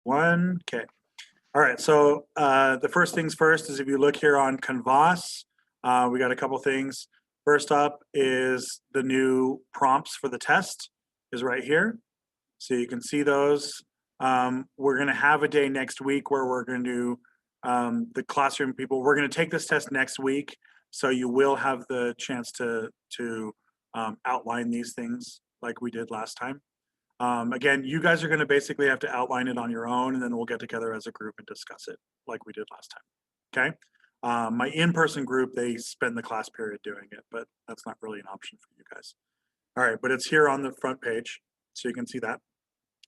one. Okay. All right. So the first things first is if you look here on Canvas, we got a couple things. First up is the new prompts for the test is right here. So you can see those. We're going to have a day next week where we're going to do the classroom people. We're going to take this test next week. So you will have the chance to outline these things like we did last time. Again, you guys are going to basically have to outline it on your own, and then we'll get together as a group and discuss it like we did last time. Okay. My in-person group, they spend the class period doing it, but that's not really an option for you guys. All right, but it's here on the front page, so you can see that.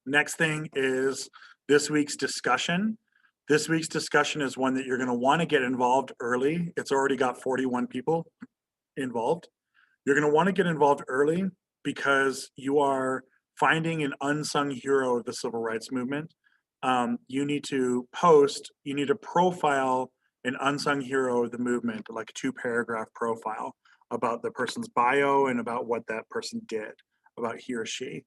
Next thing is this week's discussion. This week's discussion is one that you're going to want to get involved early. It's already got 41 people involved. You're going to want to get involved early because you are finding an unsung hero of the civil rights movement. You need to profile an unsung hero of the movement, like a 2-paragraph profile about the person's bio and about what that person did, about he or she.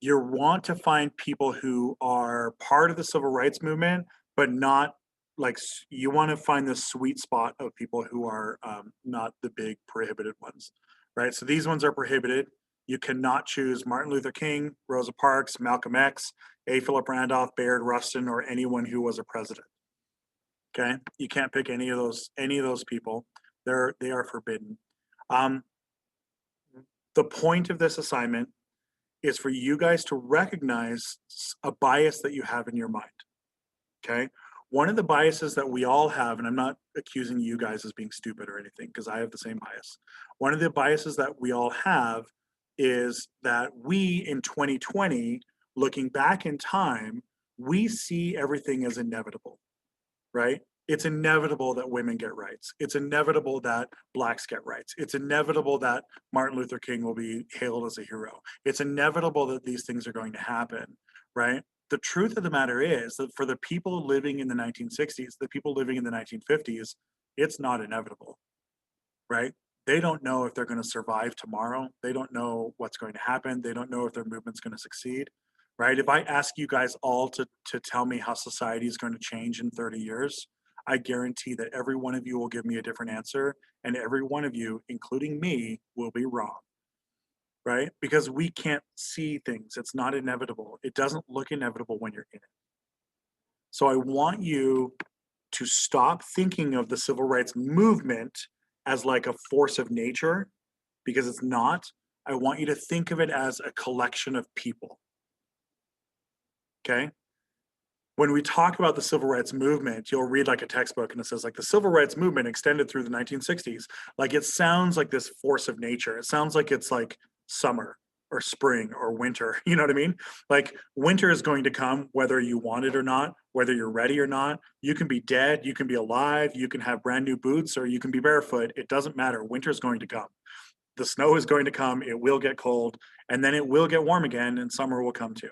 You want to find people who are part of the civil rights movement, but not like, you want to find the sweet spot of people who are not the big prohibited ones, right? So these ones are prohibited. You cannot choose Martin Luther King, Rosa Parks, Malcolm X, A. Philip Randolph, Bayard Rustin, or anyone who was a president. Okay, you can't pick any of those people. They are forbidden. The point of this assignment is for you guys to recognize a bias that you have in your mind. Okay, one of the biases that we all have, and I'm not accusing you guys as being stupid or anything, because I have the same bias. One of the biases that we all have is that we in 2020, looking back in time, we see everything as inevitable, right? It's inevitable that women get rights. It's inevitable that blacks get rights. It's inevitable that Martin Luther King will be hailed as a hero. It's inevitable that these things are going to happen, right? The truth of the matter is that for the people living in the 1960s, the people living in the 1950s, it's not inevitable, right? They don't know if they're going to survive tomorrow. They don't know what's going to happen. They don't know if their movement's going to succeed, right? If I ask you guys all to tell me how society is going to change in 30 years, I guarantee that every one of you will give me a different answer, and every one of you, including me, will be wrong, right? Because we can't see things. It's not inevitable. It doesn't look inevitable when you're in it. So I want you to stop thinking of the civil rights movement as like a force of nature, because it's not. I want you to think of it as a collection of people. Okay? When we talk about the civil rights movement, you'll read like a textbook and it says like the civil rights movement extended through the 1960s. Like it sounds like this force of nature. It sounds like it's like summer or spring or winter. You know what I mean? Like winter is going to come whether you want it or not, whether you're ready or not. You can be dead, you can be alive, you can have brand new boots, or you can be barefoot. It doesn't matter. Winter is going to come. The snow is going to come. It will get cold, and then it will get warm again, and summer will come too.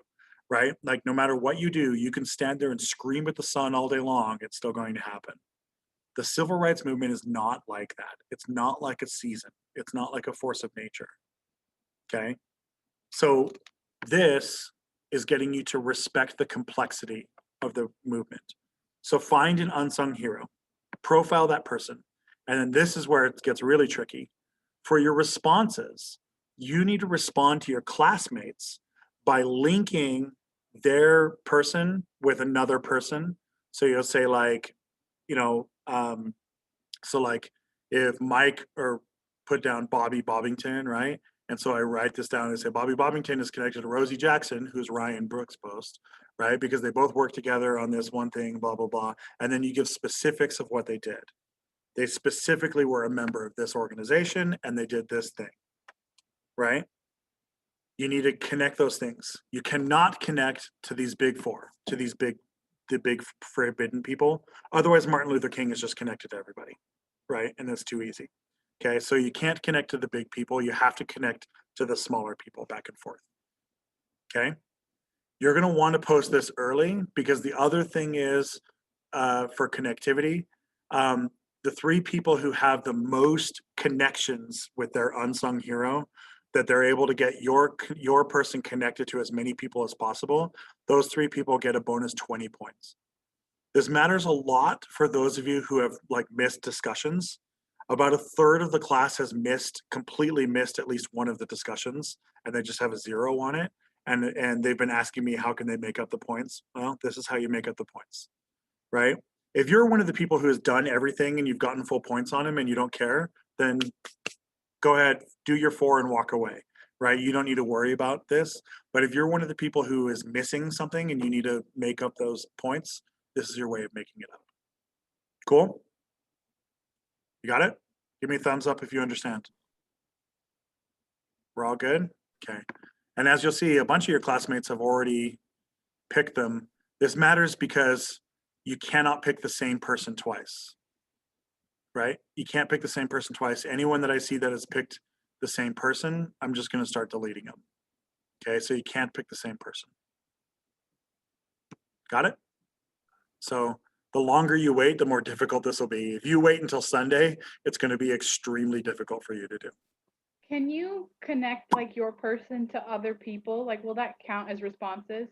Right? Like no matter what you do, you can stand there and scream at the sun all day long. It's still going to happen. The civil rights movement is not like that. It's not like a season. It's not like a force of nature. Okay. So this is getting you to respect the complexity of the movement. So find an unsung hero, profile that person. And then this is where it gets really tricky. For your responses, you need to respond to your classmates by linking their person with another person. So you'll say like, you know, so like if Mike or put down Bobby Bobbington, right? And so I write this down and say Bobby Bobbington is connected to Rosie Jackson, who's Ryan Brooks' post, right? Because they both work together on this one thing, blah, blah, blah. And then you give specifics of what they did. They specifically were a member of this organization and they did this thing, right? You need to connect those things. You cannot connect to these big four, to the big forbidden people. Otherwise, Martin Luther King is just connected to everybody, right? And that's too easy. Okay, so you can't connect to the big people. You have to connect to the smaller people back and forth. Okay, you're going to want to post this early because the other thing is for connectivity, the 3 people who have the most connections with their unsung hero that they're able to get your person connected to as many people as possible, those 3 people get a bonus 20 points. This matters a lot for those of you who have like missed discussions. About a third of the class has completely missed at least one of the discussions, and they just have a 0 on it. And they've been asking me, how can they make up the points? Well, this is how you make up the points, right? If you're one of the people who has done everything and you've gotten full points on them and you don't care, then go ahead, do your 4 and walk away, right? You don't need to worry about this. But if you're one of the people who is missing something and you need to make up those points, this is your way of making it up. Cool? You got it? Give me a thumbs up if you understand. We're all good? Okay. And as you'll see, a bunch of your classmates have already picked them. This matters because you cannot pick the same person twice, right? You can't pick the same person twice. Anyone that I see that has picked the same person, I'm just going to start deleting them. Okay, so you can't pick the same person. Got it? So the longer you wait, the more difficult this will be. If you wait until Sunday, it's going to be extremely difficult for you to do. Can you connect like your person to other people? Like, will that count as responses?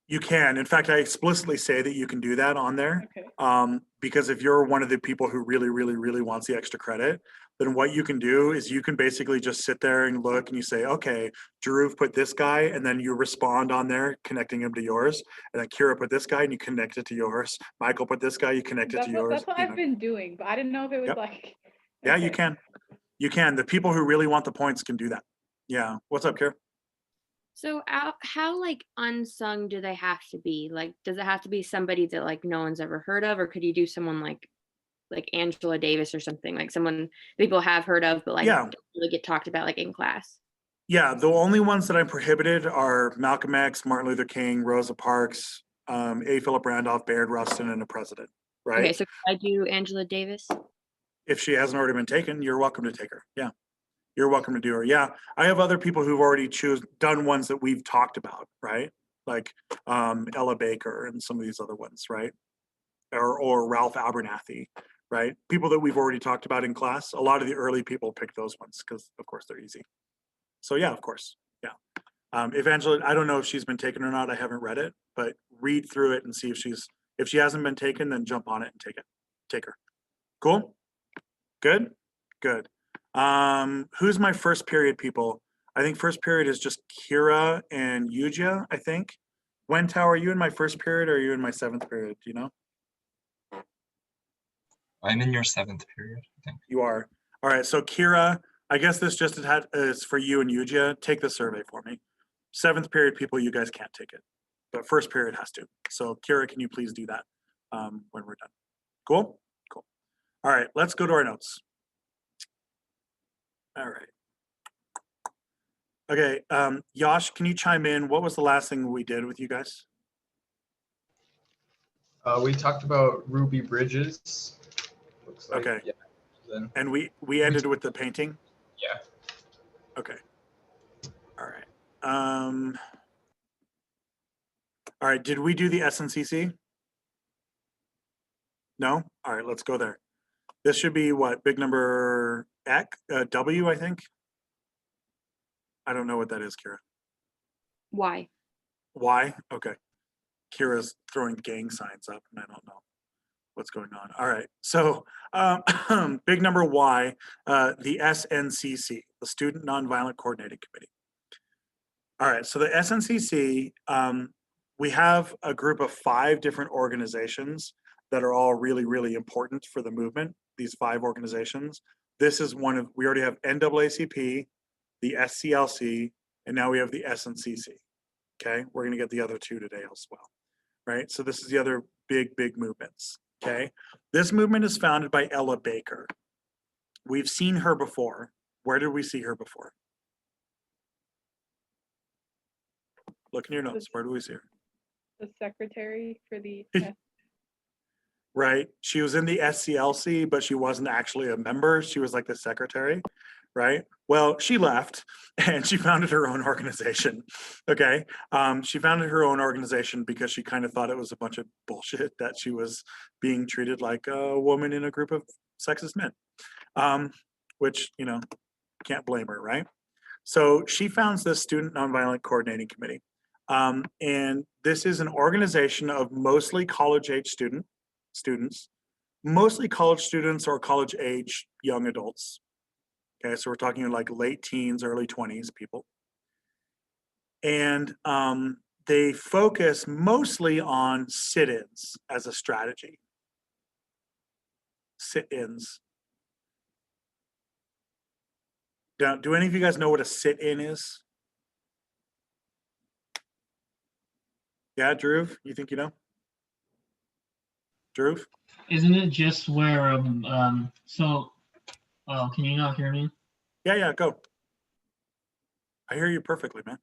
You can. In fact, I explicitly say that you can do that on there. Okay. Because if you're one of the people who really, really, really wants the extra credit, then what you can do is you can basically just sit there and look and you say, okay, Drew put this guy, and then you respond on there, connecting him to yours. And then Kira put this guy and you connect it to yours. Michael put this guy, you connect it to yours. That's what I've been doing, but I didn't know if it was Yep. like. Yeah, you Okay. can. You can. The people who really want the points can do that. Yeah. What's up, Kira? So how like unsung do they have to be? Like, does it have to be somebody that like no one's ever heard of, or could you do someone like Angela Davis or something, like someone people have heard of but like Yeah. don't really get talked about like in class? Yeah, the only ones that I'm prohibited are Malcolm X, Martin Luther King, Rosa Parks, A. Philip Randolph, Bayard Rustin, and a president, Okay, right? so could I do Angela Davis? If she hasn't already been taken, you're welcome to take her. Yeah, you're welcome to do her. Yeah, I have other people who've already done ones that we've talked about, right? Like Ella Baker and some of these other ones, right? Or Ralph Abernathy, right? People that we've already talked about in class. A lot of the early people pick those ones because, of course, they're easy. So yeah, of course, yeah. If Angela, I don't know if she's been taken or not. I haven't read it, but read through it and see if she hasn't been taken, then jump on it and take her. Cool, good, good. Who's my first period people? I think first period is just Kira and Yujia. I think. Wentao, are you in my first period or are you in my 7th period? Do you know? I'm in your 7th period, I think. You are. All right. So Kira, I guess this just is for you and Yujia. Take the survey for me. 7th period people, you guys can't take it, but first period has to. So Kira, can you please do that when we're done? Cool? Cool. All right, let's go to our notes. All right. Okay, Yash, can you chime in? What was the last thing we did with you guys? We talked about Ruby Bridges. Looks like, Okay. yeah. Then, And we ended with the painting? yeah. Okay. All right. All right, did we do the SNCC? No? All right, let's go there. This should be what, big number W, I think? I don't know what that is, Kira. Why? Y? Okay. Kira's throwing gang signs up and I don't know what's going on. All right, so big number Y, the SNCC, the Student Nonviolent Coordinating Committee. All right, so the SNCC, we have a group of 5 different organizations that are all really, really important for the movement, these 5 organizations. This is one of, we already have NAACP, the SCLC, and now we have the SNCC. Okay, we're gonna get the other 2 today as well, right? So this is the other big, big movements, okay? This movement is founded by Ella Baker. We've seen her before. Where did we see her before? Look in your notes, where do we see her? The secretary for the. Right, she was in the SCLC, but she wasn't actually a member. She was like the secretary, right? Well, she left and she founded her own organization. Okay, she founded her own organization because she kind of thought it was a bunch of bullshit that she was being treated like a woman in a group of sexist men, which, you know, can't blame her, right? So she founds this Student Nonviolent Coordinating Committee. And this is an organization of mostly college-age students, mostly college students or college-age young adults. Okay, so we're talking like late teens, early 20s people. And they focus mostly on sit-ins as a strategy. Sit-ins. Do any of you guys know what a sit-in is? Yeah, Drew, you think you know? Drew? Isn't it just where can you not hear me? Yeah, go. I hear you perfectly, man.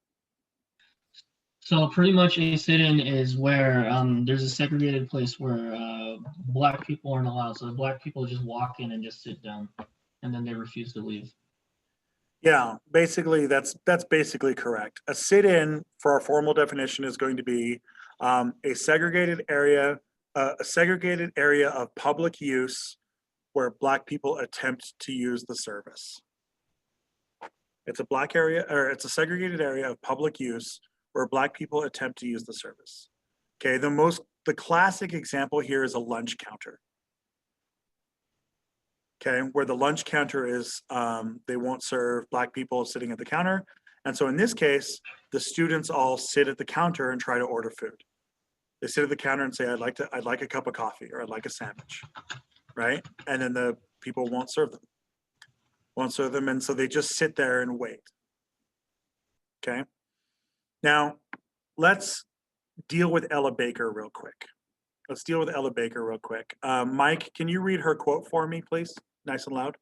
So pretty much a sit-in is where there's a segregated place where black people aren't allowed. So black people just walk in and just sit down, and then they refuse to leave. Yeah, basically that's basically correct. A sit-in for our formal definition is going to be a segregated area of public use where black people attempt to use the service. It's a black area, or it's a segregated area of public use where black people attempt to use the service. Okay, the classic example here is a lunch counter. Okay, where the lunch counter is, they won't serve black people sitting at the counter. And so in this case, the students all sit at the counter and try to order food. They sit at the counter and say, I'd like a cup of coffee, or I'd like a sandwich, right? And then the people won't serve them. And so they just sit there and wait. Okay. Now, let's deal with Ella Baker real quick. Mike, can you read her quote for me, please? Nice and loud.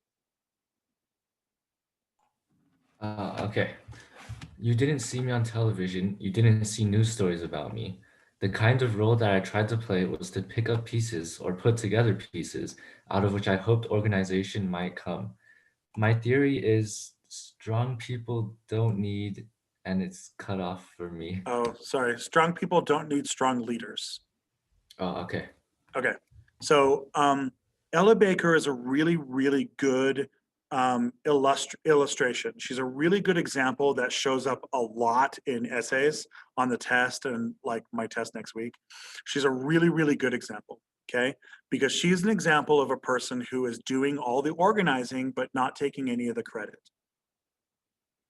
Okay. You didn't see me on television. You didn't see news stories about me. The kind of role that I tried to play was to pick up pieces or put together pieces out of which I hoped organization might come. My theory is strong people don't need, and it's cut off for me. Oh, sorry. Strong people don't need strong leaders. Oh, okay. Okay. So Ella Baker is a really, really good illustration. She's a really good example that shows up a lot in essays on the test and like my test next week. She's a really, really good example, okay? Because she's an example of a person who is doing all the organizing but not taking any of the credit.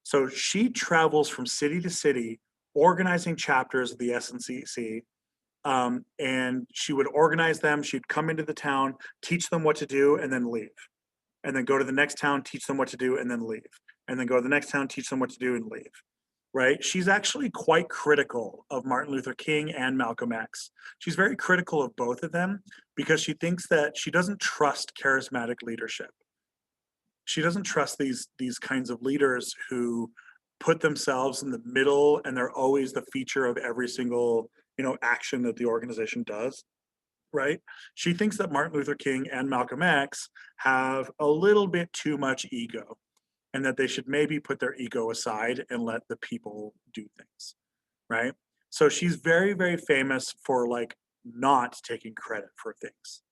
So she travels from city to city organizing chapters of the SNCC, and she would organize them. She'd come into the town, teach them what to do, and then leave. And then go to the next town, teach them what to do, and then leave. And then go to the next town, teach them what to do, and leave. Right? She's actually quite critical of Martin Luther King and Malcolm X. She's very critical of both of them because she thinks that she doesn't trust charismatic leadership. She doesn't trust these kinds of leaders who put themselves in the middle and they're always the feature of every single action that the organization does. Right? She thinks that Martin Luther King and Malcolm X have a little bit too much ego and that they should maybe put their ego aside and let the people do things, right? So she's very, very famous for like not taking credit for things.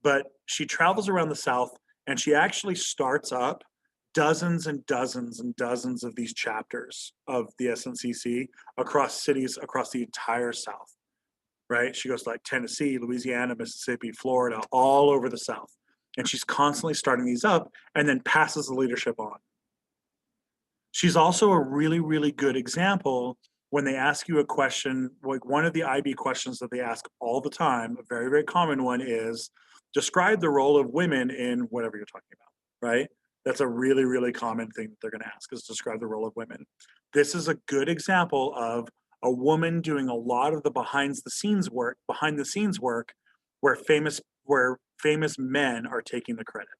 But she travels around the South and she actually starts up dozens and dozens and dozens of these chapters of the SNCC across cities across the entire South. Right? She goes to like Tennessee, Louisiana, Mississippi, Florida, all over the South. And she's constantly starting these up and then passes the leadership on. She's also a really, really good example when they ask you a question, like one of the IB questions that they ask all the time, a very, very common one is, describe the role of women in whatever you're talking about, right? That's a really, really common thing that they're going to ask is describe the role of women. This is a good example of a woman doing a lot of the behind the scenes work where famous men are taking the credit,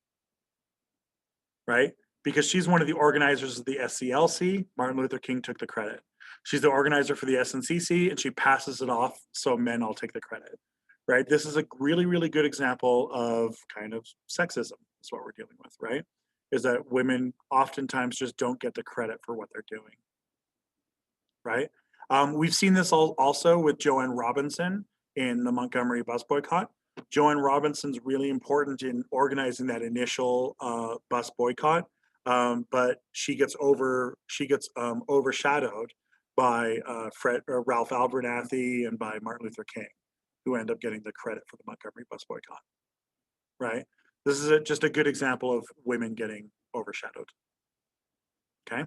right? Because she's one of the organizers of the SCLC, Martin Luther King took the credit. She's the organizer for the SNCC and she passes it off so men all take the credit, right? This is a really, really good example of kind of sexism is what we're dealing with, right? Is that women oftentimes just don't get the credit for what they're doing, right? We've seen this also with Joanne Robinson in the Montgomery bus boycott. Joanne Robinson's really important in organizing that initial bus boycott. but she gets overshadowed by Ralph Abernathy and by Martin Luther King, who end up getting the credit for the Montgomery bus boycott. Right? This is just a good example of women getting overshadowed. Okay.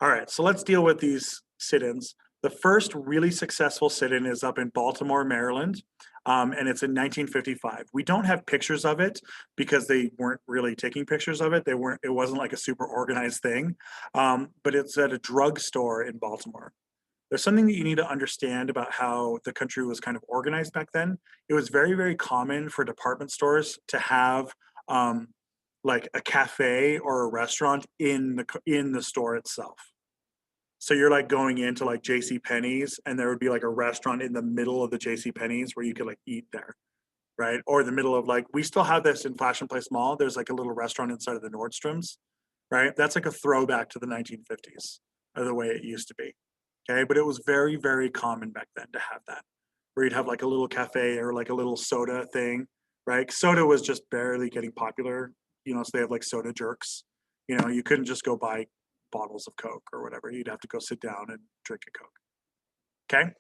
All right. So let's deal with these sit-ins. The first really successful sit-in is up in Baltimore, Maryland, and it's in 1955. We don't have pictures of it because they weren't really taking pictures of it. It wasn't like a super organized thing, but it's at a drugstore in Baltimore. There's something that you need to understand about how the country was kind of organized back then. It was very, very common for department stores to have like a cafe or a restaurant in the store itself. So you're like going into like J.C. Penney's, and there would be like a restaurant in the middle of the J.C. Penney's where you could like eat there, right? Or the middle of like, we still have this in Fashion Place Mall. There's like a little restaurant inside of the Nordstroms, right? That's like a throwback to the 1950s, or the way it used to be. Okay, but it was very, very common back then to have that, where you'd have like a little cafe or like a little soda thing, right? Soda was just barely getting popular, so they have like soda jerks. You couldn't just go buy bottles of Coke or whatever. You'd have to go sit down and drink a Coke. Okay,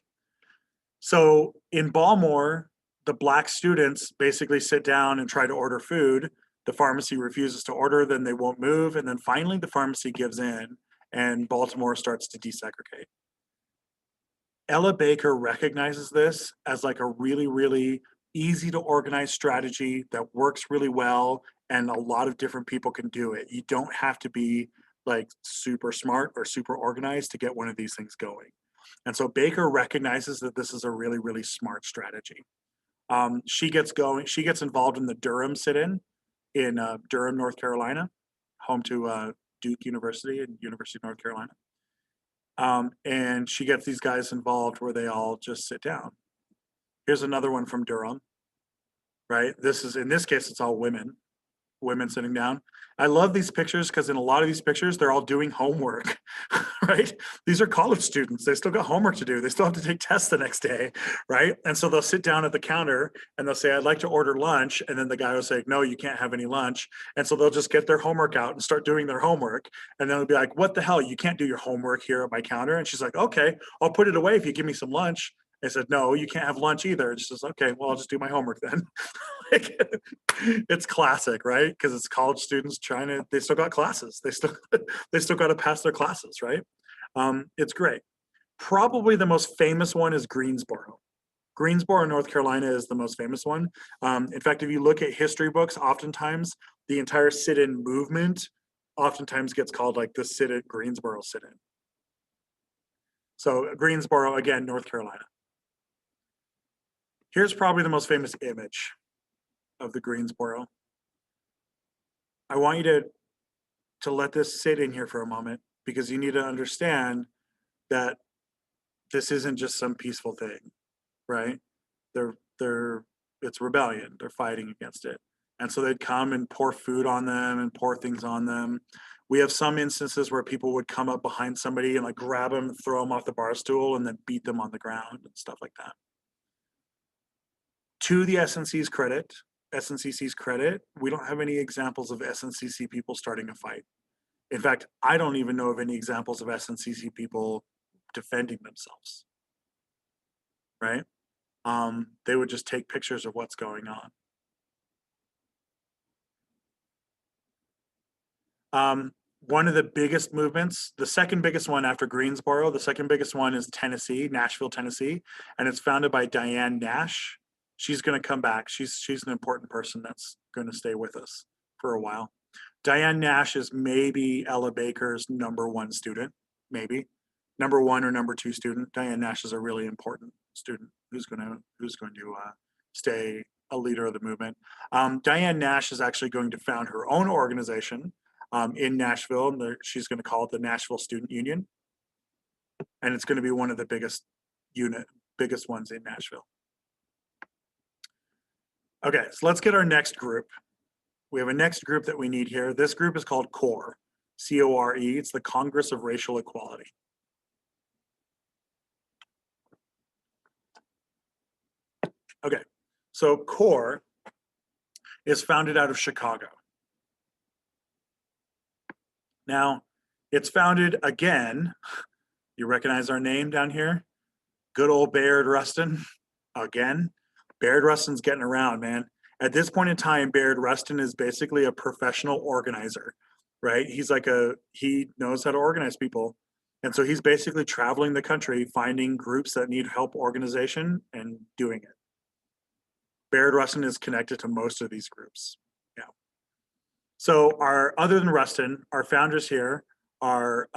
so in Baltimore, the Black students basically sit down and try to order food. The pharmacy refuses to order, then they won't move, and then finally the pharmacy gives in, and Baltimore starts to desegregate. Ella Baker recognizes this as like a really, really easy to organize strategy that works really well, and a lot of different people can do it. You don't have to be like super smart or super organized to get one of these things going. And so Baker recognizes that this is a really, really smart strategy. She gets involved in the Durham sit-in in Durham, North Carolina, home to Duke University and University of North Carolina. And she gets these guys involved where they all just sit down. Here's another one from Durham, right? In this case, it's all women sitting down. I love these pictures because in a lot of these pictures, they're all doing homework, right? These are college students. They still got homework to do. They still have to take tests the next day, right? And so they'll sit down at the counter and they'll say, I'd like to order lunch. And then the guy will say, no, you can't have any lunch. And so they'll just get their homework out and start doing their homework. And then they'll be like, what the hell? You can't do your homework here at my counter. And she's like, okay, I'll put it away if you give me some lunch. I said, no, you can't have lunch either. And she says, okay, well, I'll just do my homework then. It's classic, right? Because it's college students they still got classes. They still got to pass their classes, right? It's great. Probably the most famous one is Greensboro. Greensboro, North Carolina is the most famous one. In fact, if you look at history books, oftentimes the entire sit-in movement oftentimes gets called like the sit-in Greensboro sit-in. So Greensboro, again, North Carolina. Here's probably the most famous image of the Greensboro. I want you to let this sit in here for a moment, because you need to understand that this isn't just some peaceful thing, right? It's rebellion. They're fighting against it. And so they'd come and pour food on them and pour things on them. We have some instances where people would come up behind somebody and like grab them, throw them off the bar stool, and then beat them on the ground and stuff like that. To the SNCC's credit, we don't have any examples of SNCC people starting a fight. In fact, I don't even know of any examples of SNCC people defending themselves, right? They would just take pictures of what's going on. One of the biggest movements, the second biggest one after Greensboro, the second biggest one is Tennessee, Nashville, Tennessee, and it's founded by Diane Nash. She's going to come back. She's an important person that's going to stay with us for a while. Diane Nash is maybe Ella Baker's #1 student, maybe #1 or #2 student. Diane Nash is a really important student who's going to stay a leader of the movement. Diane Nash is actually going to found her own organization in Nashville, and she's going to call it the Nashville Student Union, and it's going to be one of the biggest ones in Nashville. Okay, so let's get our next group. We have a next group that we need here. This group is called CORE, C-O-R-E. It's the Congress of Racial Equality. Okay, so CORE is founded out of Chicago. Now, it's founded again. You recognize our name down here? Good old Bayard Rustin. Again, Bayard Rustin's getting around, man. At this point in time, Bayard Rustin is basically a professional organizer, right? He knows how to organize people. And so he's basically traveling the country, finding groups that need help organization and doing it. Bayard Rustin is connected to most of these groups. Yeah. So other than Rustin, our founders here are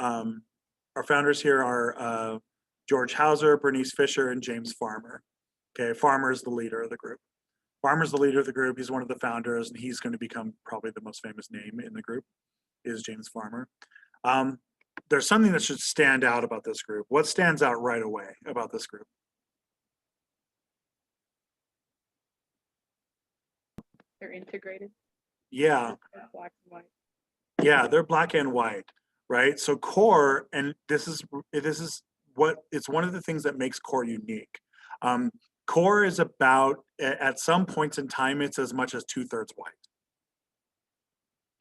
George Hauser, Bernice Fisher, and James Farmer. Okay, Farmer is the leader of the group. Farmer's the leader of the group. He's one of the founders, and he's going to become probably the most famous name in the group, is James Farmer. There's something that should stand out about this group. What stands out right away about this group? They're integrated. Yeah, They're black and white. yeah, they're black and white, right? So core, and this is what it's one of the things that makes core unique. Core is about, at some points in time, it's as much as 2/3 white.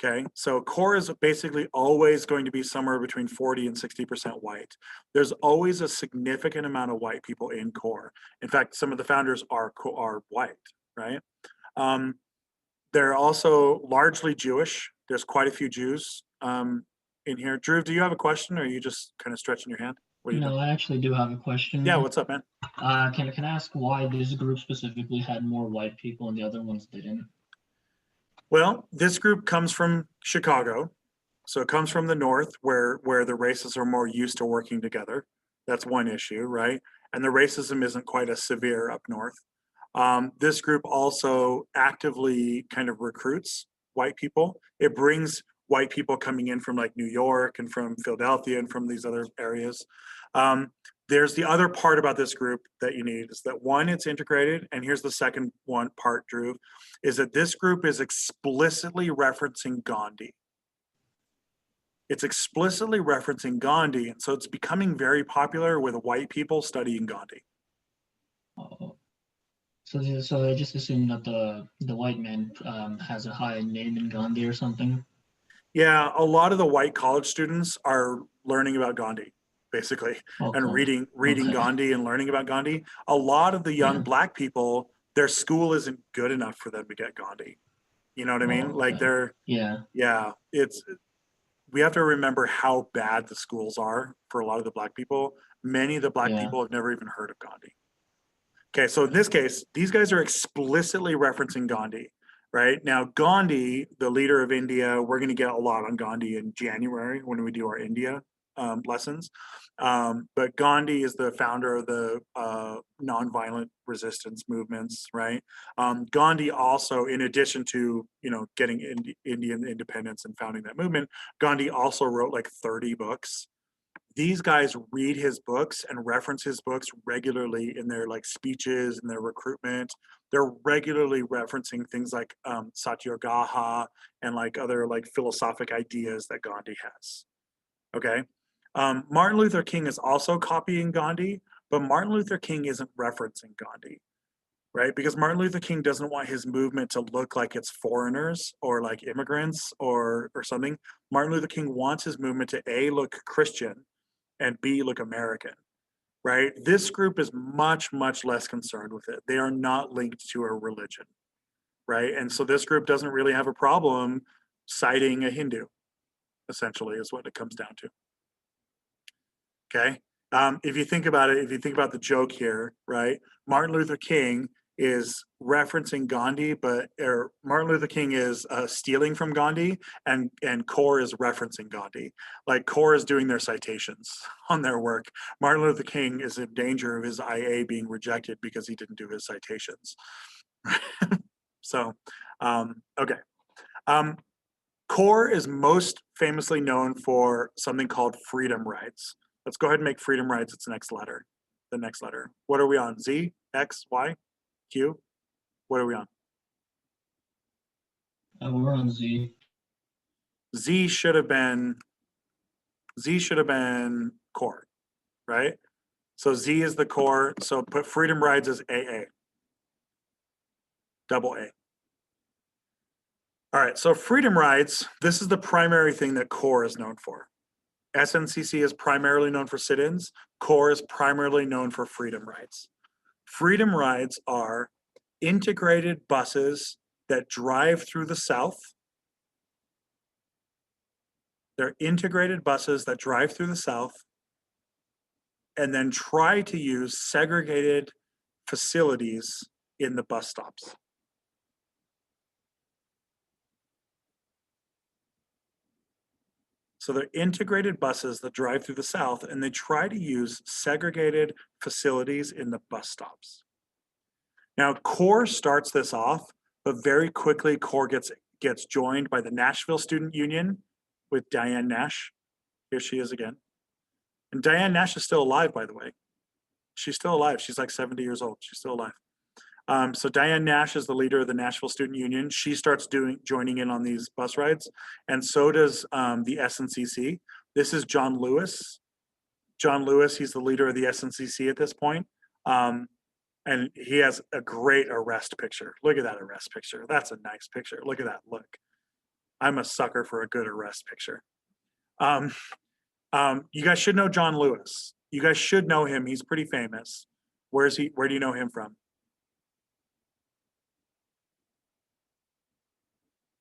Okay, so core is basically always going to be somewhere between 40 and 60% white. There's always a significant amount of white people in core. In fact, some of the founders are white, right? They're also largely Jewish. There's quite a few Jews in here. Drew, do you have a question, or are you just kind of stretching your hand? What are you No, doing? I actually do have a question. Yeah, what's up, man? Can I ask why this group specifically had more white people and the other ones didn't? Well, this group comes from Chicago. So it comes from the north where the races are more used to working together. That's one issue, right? And the racism isn't quite as severe up north. This group also actively kind of recruits white people. It brings white people coming in from like New York and from Philadelphia and from these other areas. There's the other part about this group that you need is that one, it's integrated. And here's the second one part, Drew, is that this group is explicitly referencing Gandhi. It's explicitly referencing Gandhi. And so it's becoming very popular with white people studying Gandhi. Oh. So I just assume that the white man has a high name in Gandhi or something. Yeah, a lot of the white college students are learning about Gandhi, basically, Oh, and cool. reading Okay. Gandhi and learning about Gandhi. A lot of the young Yeah. black people, their school isn't good enough for them to get Gandhi. You know what I mean? Oh, Like okay. Yeah. we have to remember how bad the schools are for a lot of the black people. Many of the black Yeah. people have never even heard of Gandhi. Okay, so in this case, these guys are explicitly referencing Gandhi, right? Now, Gandhi, the leader of India, we're going to get a lot on Gandhi in January when we do our India lessons. But Gandhi is the founder of the nonviolent resistance movements, right? Gandhi also, in addition to getting Indian independence and founding that movement, Gandhi also wrote like 30 books. These guys read his books and reference his books regularly in their like speeches and their recruitment. They're regularly referencing things like Satyagraha and like other like philosophic ideas that Gandhi has. Okay. Martin Luther King is also copying Gandhi, but Martin Luther King isn't referencing Gandhi, right? Because Martin Luther King doesn't want his movement to look like it's foreigners or like immigrants or something. Martin Luther King wants his movement to A, look Christian, and B, look American, right? This group is much, much less concerned with it. They are not linked to a religion, right? And so this group doesn't really have a problem citing a Hindu, essentially, is what it comes down to. Okay. If you think about it, if you think about the joke here, right? Martin Luther King is referencing Gandhi, but Martin Luther King is stealing from Gandhi, and CORE is referencing Gandhi. Like CORE is doing their citations on their work. Martin Luther King is in danger of his IA being rejected because he didn't do his citations. So, okay. CORE is most famously known for something called freedom rides. Let's go ahead and make freedom rides its next letter. The next letter. What are we on? Z, X, Y, Q? What are we on? We're on Z. Z should have been core, right? So Z is the core. So put freedom rides as AA. Double A. All right, so freedom rides, this is the primary thing that CORE is known for. SNCC is primarily known for sit-ins. CORE is primarily known for freedom rides. Freedom rides are integrated buses that drive through the South. They're integrated buses that drive through the South and then try to use segregated facilities in the bus stops. So they're integrated buses that drive through the South and they try to use segregated facilities in the bus stops. Now, CORE starts this off, but very quickly CORE gets joined by the Nashville Student Union with Diane Nash. Here she is again. And Diane Nash is still alive, by the way. She's still alive. She's like 70 years old. She's still alive. So Diane Nash is the leader of the Nashville Student Union. She starts joining in on these bus rides, and so does the SNCC. This is John Lewis. John Lewis, he's the leader of the SNCC at this point. And he has a great arrest picture. Look at that arrest picture. That's a nice picture. Look at that look. I'm a sucker for a good arrest picture. You guys should know John Lewis. You guys should know him. He's pretty famous. Where do you know him from?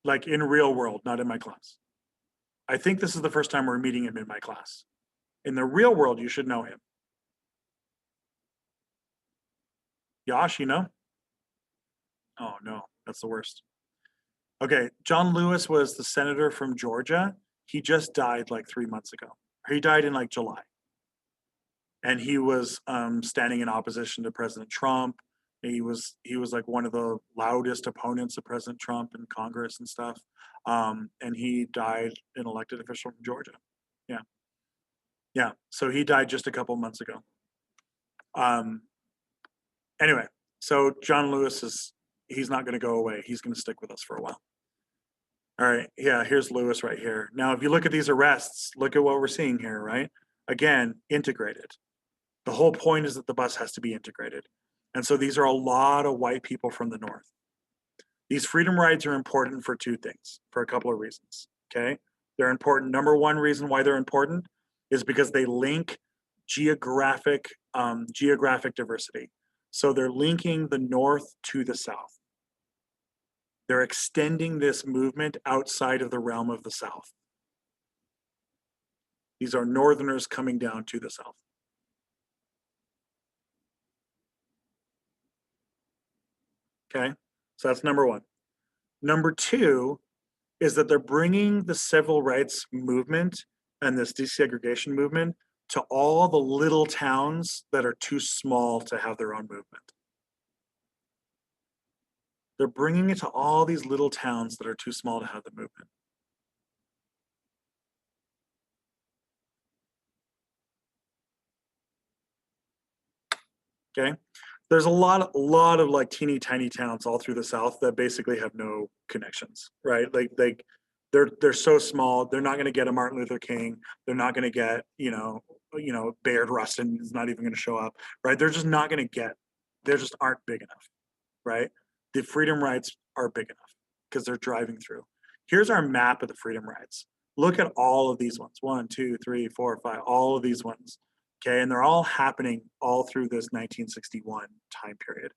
Like in real world, not in my class. I think this is the first time we're meeting him in my class. In the real world, you should know him. Yash, you know? Oh no, that's the worst. Okay, John Lewis was the senator from Georgia. He just died like 3 months ago. He died in like July. And he was standing in opposition to President Trump. He was like one of the loudest opponents of President Trump in Congress and stuff. And he died an elected official from Georgia. Yeah. Yeah. So he died just a couple months ago. Anyway, so John Lewis he's not going to go away. He's going to stick with us for a while. All right. Yeah. Here's Lewis right here. Now, if you look at these arrests, look at what we're seeing here, right? Again, integrated. The whole point is that the bus has to be integrated. And so these are a lot of white people from the North. These freedom rides are important for two things, for a couple of reasons, okay? They're important. Number one reason why they're important is because they link geographic diversity. So they're linking the North to the South. They're extending this movement outside of the realm of the South. These are Northerners coming down to the South. Okay, so that's number one. Number two is that they're bringing the civil rights movement and this desegregation movement to all the little towns that are too small to have their own movement. They're bringing it to all these little towns that are too small to have the movement. Okay, there's a lot of like teeny tiny towns all through the South that basically have no connections, right? Like they're so small, they're not going to get a Martin Luther King. They're not going to get, Bayard Rustin is not even going to show up, right? They're just not going to get, they just aren't big enough, right? The freedom rides are big enough because they're driving through. Here's our map of the freedom rides. Look at all of these ones, 1, 2, 3, 4, 5, all of these ones. Okay, and they're all happening all through this 1961 time period.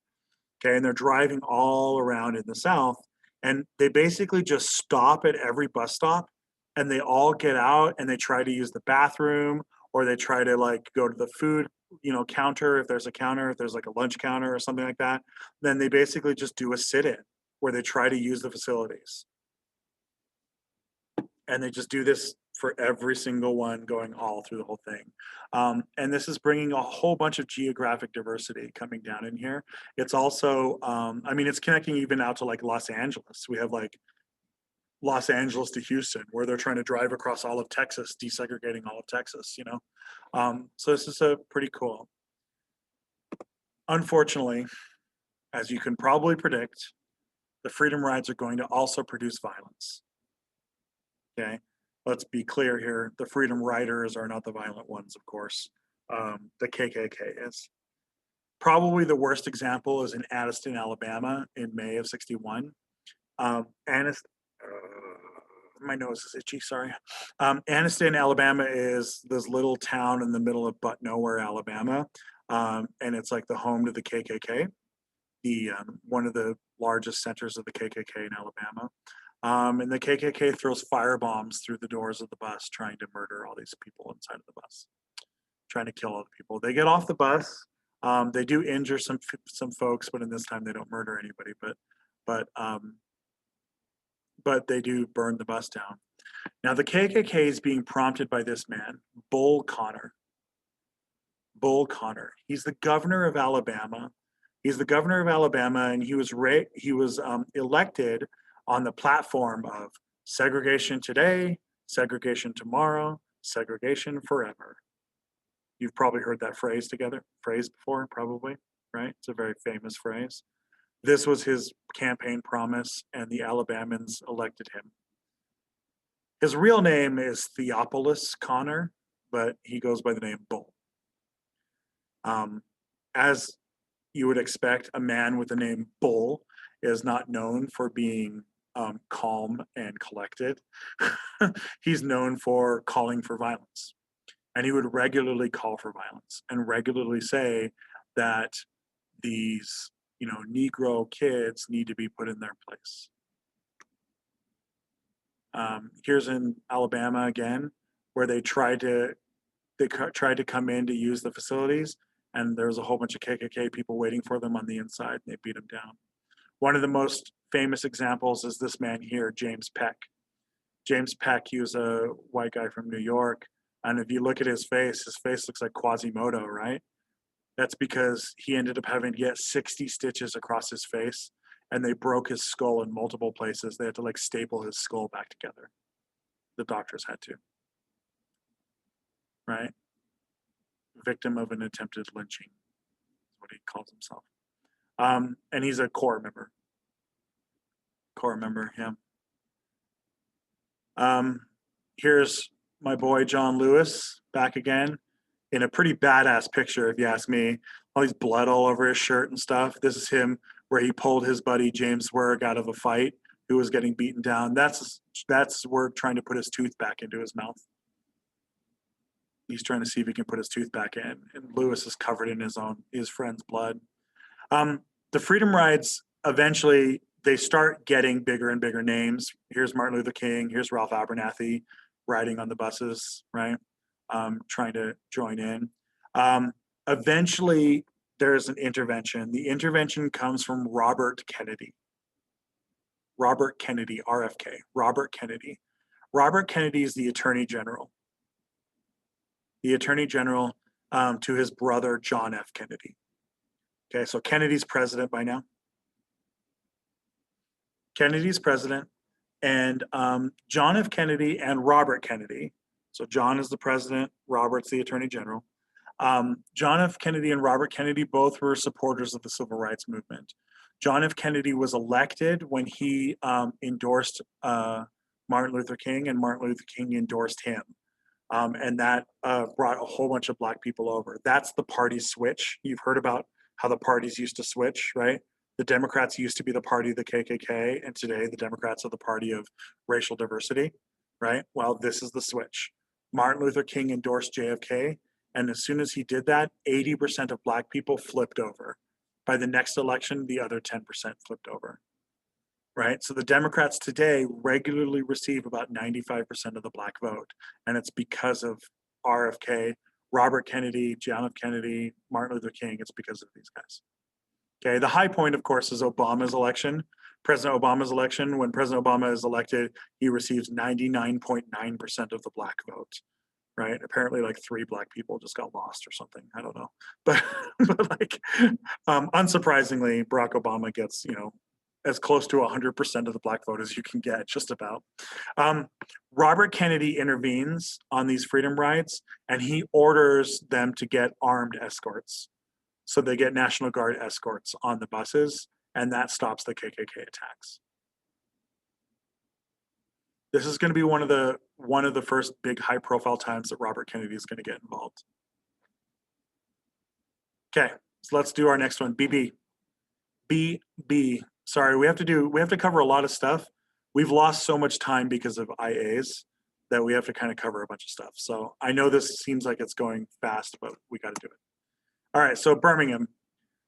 Okay, and they're driving all around in the South, and they basically just stop at every bus stop, and they all get out and they try to use the bathroom, or they try to like go to the food, counter if there's a counter, if there's like a lunch counter or something like that. Then they basically just do a sit-in where they try to use the facilities, and they just do this for every single one going all through the whole thing. And this is bringing a whole bunch of geographic diversity coming down in here. It's also, it's connecting even out to like Los Angeles. We have like Los Angeles to Houston, where they're trying to drive across all of Texas, desegregating all of Texas, So this is pretty cool. Unfortunately, as you can probably predict, the freedom rides are going to also produce violence. Okay. Let's be clear here. The freedom riders are not the violent ones, of course. The KKK is. Probably the worst example is in Addison, Alabama in May of '61. my nose is itchy, sorry. Anniston, Alabama is this little town in the middle of but nowhere, Alabama. And it's like the home to the KKK, one of the largest centers of the KKK in Alabama. And the KKK throws firebombs through the doors of the bus, trying to murder all these people inside of the bus, trying to kill all the people. They get off the bus. They do injure some folks, but in this time they don't murder anybody. But they do burn the bus down. Now the KKK is being prompted by this man, Bull Connor. Bull Connor. He's the governor of Alabama. He's the governor of Alabama, and he was elected on the platform of segregation today, segregation tomorrow, segregation forever. You've probably heard that phrase before, probably, right? It's a very famous phrase. This was his campaign promise, and the Alabamans elected him. His real name is Theophilus Connor, but he goes by the name Bull. As you would expect, a man with the name Bull is not known for being calm and collected. He's known for calling for violence. And he would regularly call for violence and regularly say that these, Negro kids need to be put in their place. Here's in Alabama again, where they tried to come in to use the facilities, and there was a whole bunch of KKK people waiting for them on the inside, and they beat them down. One of the most famous examples is this man here, James Peck. James Peck, he was a white guy from New York, and if you look at his face looks like Quasimodo, right? That's because he ended up having to get 60 stitches across his face, and they broke his skull in multiple places. They had to staple his skull back together. The doctors had to, right? Victim of an attempted lynching is what he calls himself. And he's a core member. Yeah. Here's my boy John Lewis back again in a pretty badass picture, if you ask me. All these blood all over his shirt and stuff. This is him where he pulled his buddy James Werg out of a fight who was getting beaten down. That's Werg trying to put his tooth back into his mouth. He's trying to see if he can put his tooth back in, and Lewis is covered in his friend's blood. The Freedom Rides, eventually they start getting bigger and bigger names. Here's Martin Luther King, here's Ralph Abernathy riding on the buses, right? Trying to join in. Eventually there's an intervention. The intervention comes from Robert Kennedy. Robert Kennedy, RFK, Robert Kennedy. Robert Kennedy is the Attorney General. The Attorney General to his brother, John F. Kennedy. Okay, so Kennedy's president by now. Kennedy's president, and John F. Kennedy and Robert Kennedy. So John is the president, Robert's the Attorney General. John F. Kennedy and Robert Kennedy both were supporters of the Civil Rights Movement. John F. Kennedy was elected when he endorsed Martin Luther King, and Martin Luther King endorsed him. And that brought a whole bunch of Black people over. That's the party switch. You've heard about how the parties used to switch, right? The Democrats used to be the party of the KKK, and today the Democrats are the party of racial diversity, right? Well, this is the switch. Martin Luther King endorsed JFK, and as soon as he did that, 80% of Black people flipped over. By the next election, the other 10% flipped over, right? So the Democrats today regularly receive about 95% of the Black vote, and it's because of RFK, Robert Kennedy, John F. Kennedy, Martin Luther King. It's because of these guys. Okay, the high point, of course, is Obama's election. President Obama's election, when President Obama is elected, he receives 99.9% of the Black vote, right? Apparently 3 Black people just got lost or something. I don't know. But unsurprisingly, Barack Obama gets, as close to 100% of the Black vote as you can get, just about. Robert Kennedy intervenes on these freedom rides, and he orders them to get armed escorts. So they get National Guard escorts on the buses, and that stops the KKK attacks. This is going to be one of the first big high-profile times that Robert Kennedy is going to get involved. Okay, so let's do our next one. BB. BB. Sorry, we have to cover a lot of stuff, we've lost so much time because of IAs that we have to kind of cover a bunch of stuff. So I know this seems like it's going fast, but we got to do it. All right, so Birmingham.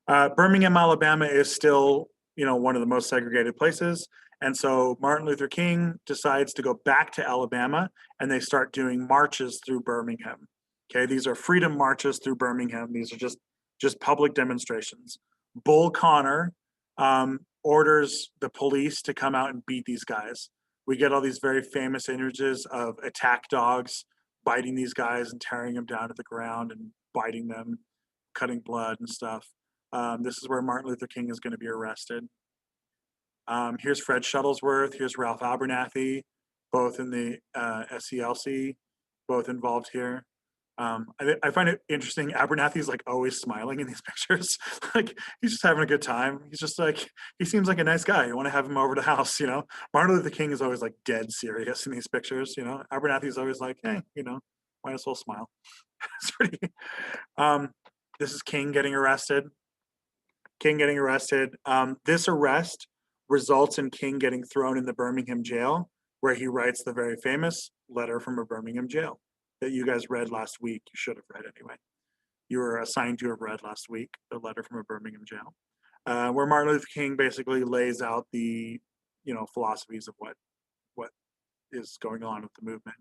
Birmingham, Alabama is still, one of the most segregated places. And so Martin Luther King decides to go back to Alabama, and they start doing marches through Birmingham. Okay, these are freedom marches through Birmingham. These are just public demonstrations. Bull Connor orders the police to come out and beat these guys. We get all these very famous images of attack dogs biting these guys and tearing them down to the ground and biting them, cutting blood and stuff. This is where Martin Luther King is going to be arrested. Here's Fred Shuttlesworth. Here's Ralph Abernathy, both in the SCLC, both involved here. I find it interesting. Abernathy's like always smiling in these pictures. Like he's just having a good time. He's just like, he seems like a nice guy. You want to have him over to the house, Martin Luther King is always like dead serious in these pictures, Abernathy's always like, hey, might as well smile. It's pretty. This is King getting arrested. This arrest results in King getting thrown in the Birmingham jail, where he writes the very famous letter from a Birmingham jail that you guys read last week. You should have read anyway. You were assigned to have read last week, the letter from a Birmingham jail, where Martin Luther King basically lays out the, philosophies of what is going on with the movement.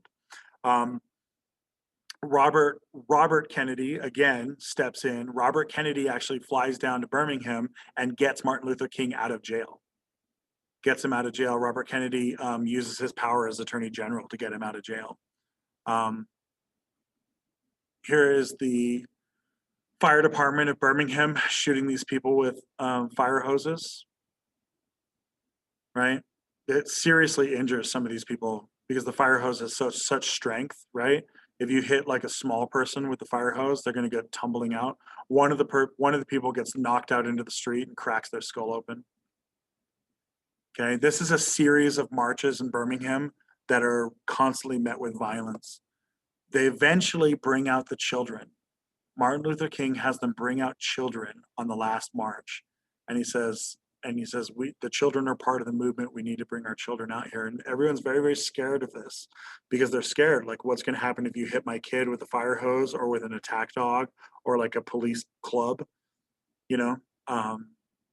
Robert Kennedy again steps in. Robert Kennedy actually flies down to Birmingham and gets Martin Luther King out of jail. Gets him out of jail. Robert Kennedy uses his power as Attorney General to get him out of jail. Here is the fire department of Birmingham shooting these people with fire hoses. Right? It seriously injures some of these people because the fire hose has such strength, right? If you hit like a small person with the fire hose, they're going to get tumbling out. One of the people gets knocked out into the street and cracks their skull open. Okay, this is a series of marches in Birmingham that are constantly met with violence. They eventually bring out the children. Martin Luther King has them bring out children on the last march, and he says, the children are part of the movement. We need to bring our children out here. And everyone's very, very scared of this because they're scared. Like, what's going to happen if you hit my kid with a fire hose or with an attack dog or like a police club,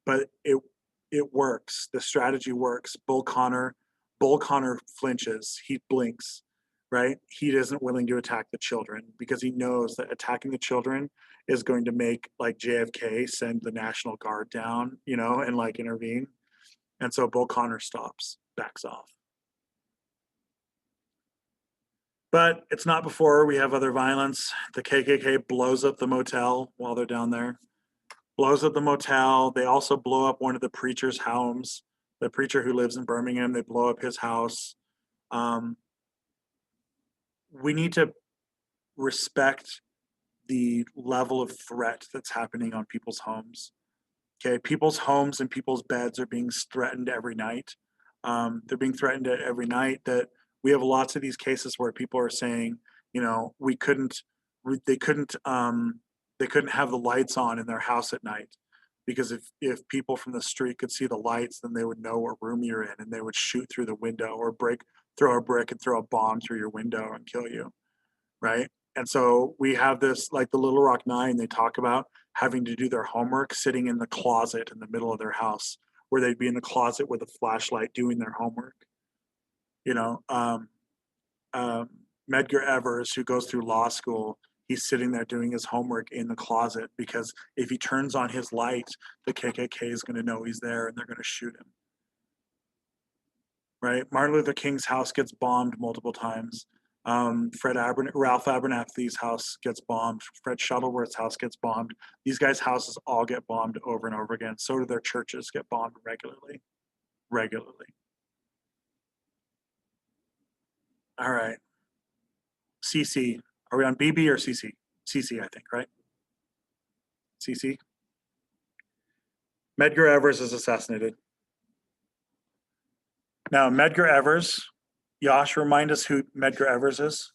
but it works. The strategy works. Bull Connor flinches. He blinks, right? He isn't willing to attack the children because he knows that attacking the children is going to make like JFK send the National Guard down, and like intervene. And so Bull Connor backs off. But it's not before we have other violence. The KKK blows up the motel while they're down there. Blows up the motel. They also blow up one of the preacher's homes. The preacher who lives in Birmingham, they blow up his house. We need to respect the level of threat that's happening on people's homes. Okay, people's homes and people's beds are being threatened every night. They're being threatened every night. That we have lots of these cases where people are saying, they couldn't have the lights on in their house at night because if people from the street could see the lights, then they would know what room you're in and they would shoot through the window or throw a brick and throw a bomb through your window and kill you, right? And so we have this, like the Little Rock Nine, they talk about having to do their homework sitting in the closet in the middle of their house, where they'd be in the closet with a flashlight doing their homework. Medgar Evers, who goes through law school, he's sitting there doing his homework in the closet because if he turns on his light, the KKK is going to know he's there and they're going to shoot him. Right? Martin Luther King's house gets bombed multiple times. Ralph Abernathy's house gets bombed. Fred Shuttleworth's house gets bombed. These guys' houses all get bombed over and over again. So do their churches get bombed regularly. All right. CC. Are we on BB or CC? CC, I think, right? CC. Medgar Evers is assassinated. Now, Medgar Evers, Yash, remind us who Medgar Evers is.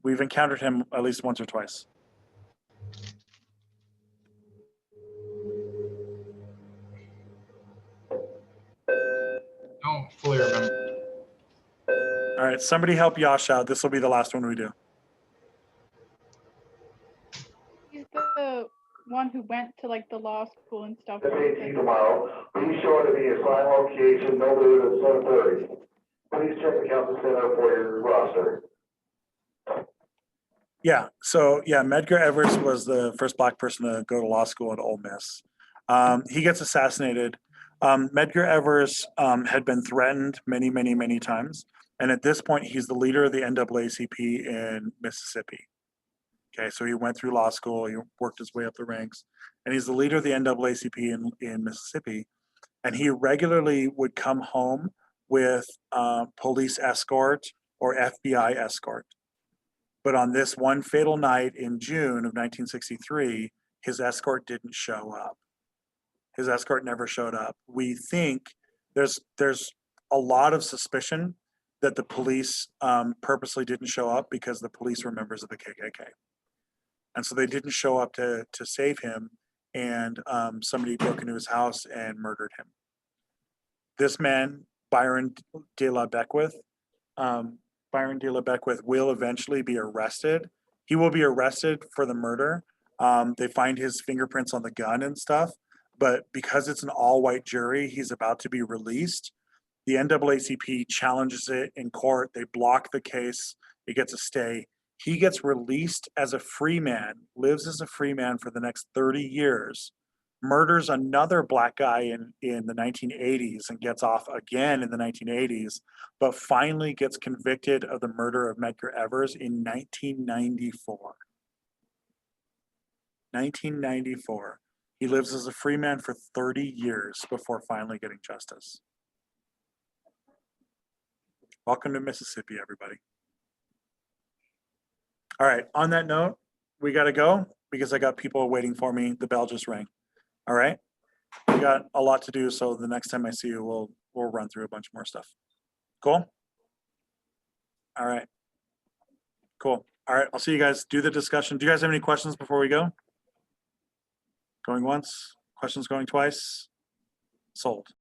We've encountered him at least once or twice. don't fully remember. All right, somebody help Yash out. This will be the last one we do. He's the one who went to like the law school and stuff. The right? 18th tomorrow. Please show up at the assigned location no later than 7:30. Please check the council center for your roster. Yeah, so yeah, Medgar Evers was the first Black person to go to law school at Ole Miss. He gets assassinated. Medgar Evers had been threatened many, many, many times. And at this point, he's the leader of the NAACP in Mississippi. Okay, so he went through law school, he worked his way up the ranks, and he's the leader of the NAACP in Mississippi. And he regularly would come home with police escort or FBI escort. But on this one fatal night in June of 1963, his escort didn't show up. His escort never showed up. We think there's a lot of suspicion that the police purposely didn't show up because the police were members of the KKK. And so they didn't show up to save him, and somebody broke into his house and murdered him. This man, Byron de la Beckwith, will eventually be arrested. He will be arrested for the murder. They find his fingerprints on the gun and stuff, but because it's an all-white jury, he's about to be released. The NAACP challenges it in court. They block the case. It gets a stay. He gets released as a free man, lives as a free man for the next 30 years, murders another Black guy in the 1980s and gets off again in the 1980s, but finally gets convicted of the murder of Medgar Evers in 1994. 1994. He lives as a free man for 30 years before finally getting justice. Welcome to Mississippi, everybody. All right, on that note, we got to go because I got people waiting for me. The bell just rang. All right, we got a lot to do, so the next time I see you, we'll run through a bunch more stuff. Cool? All right, cool. All right, I'll see you guys. Do the discussion. Do you guys have any questions before we go? Going once, questions going twice? Sold.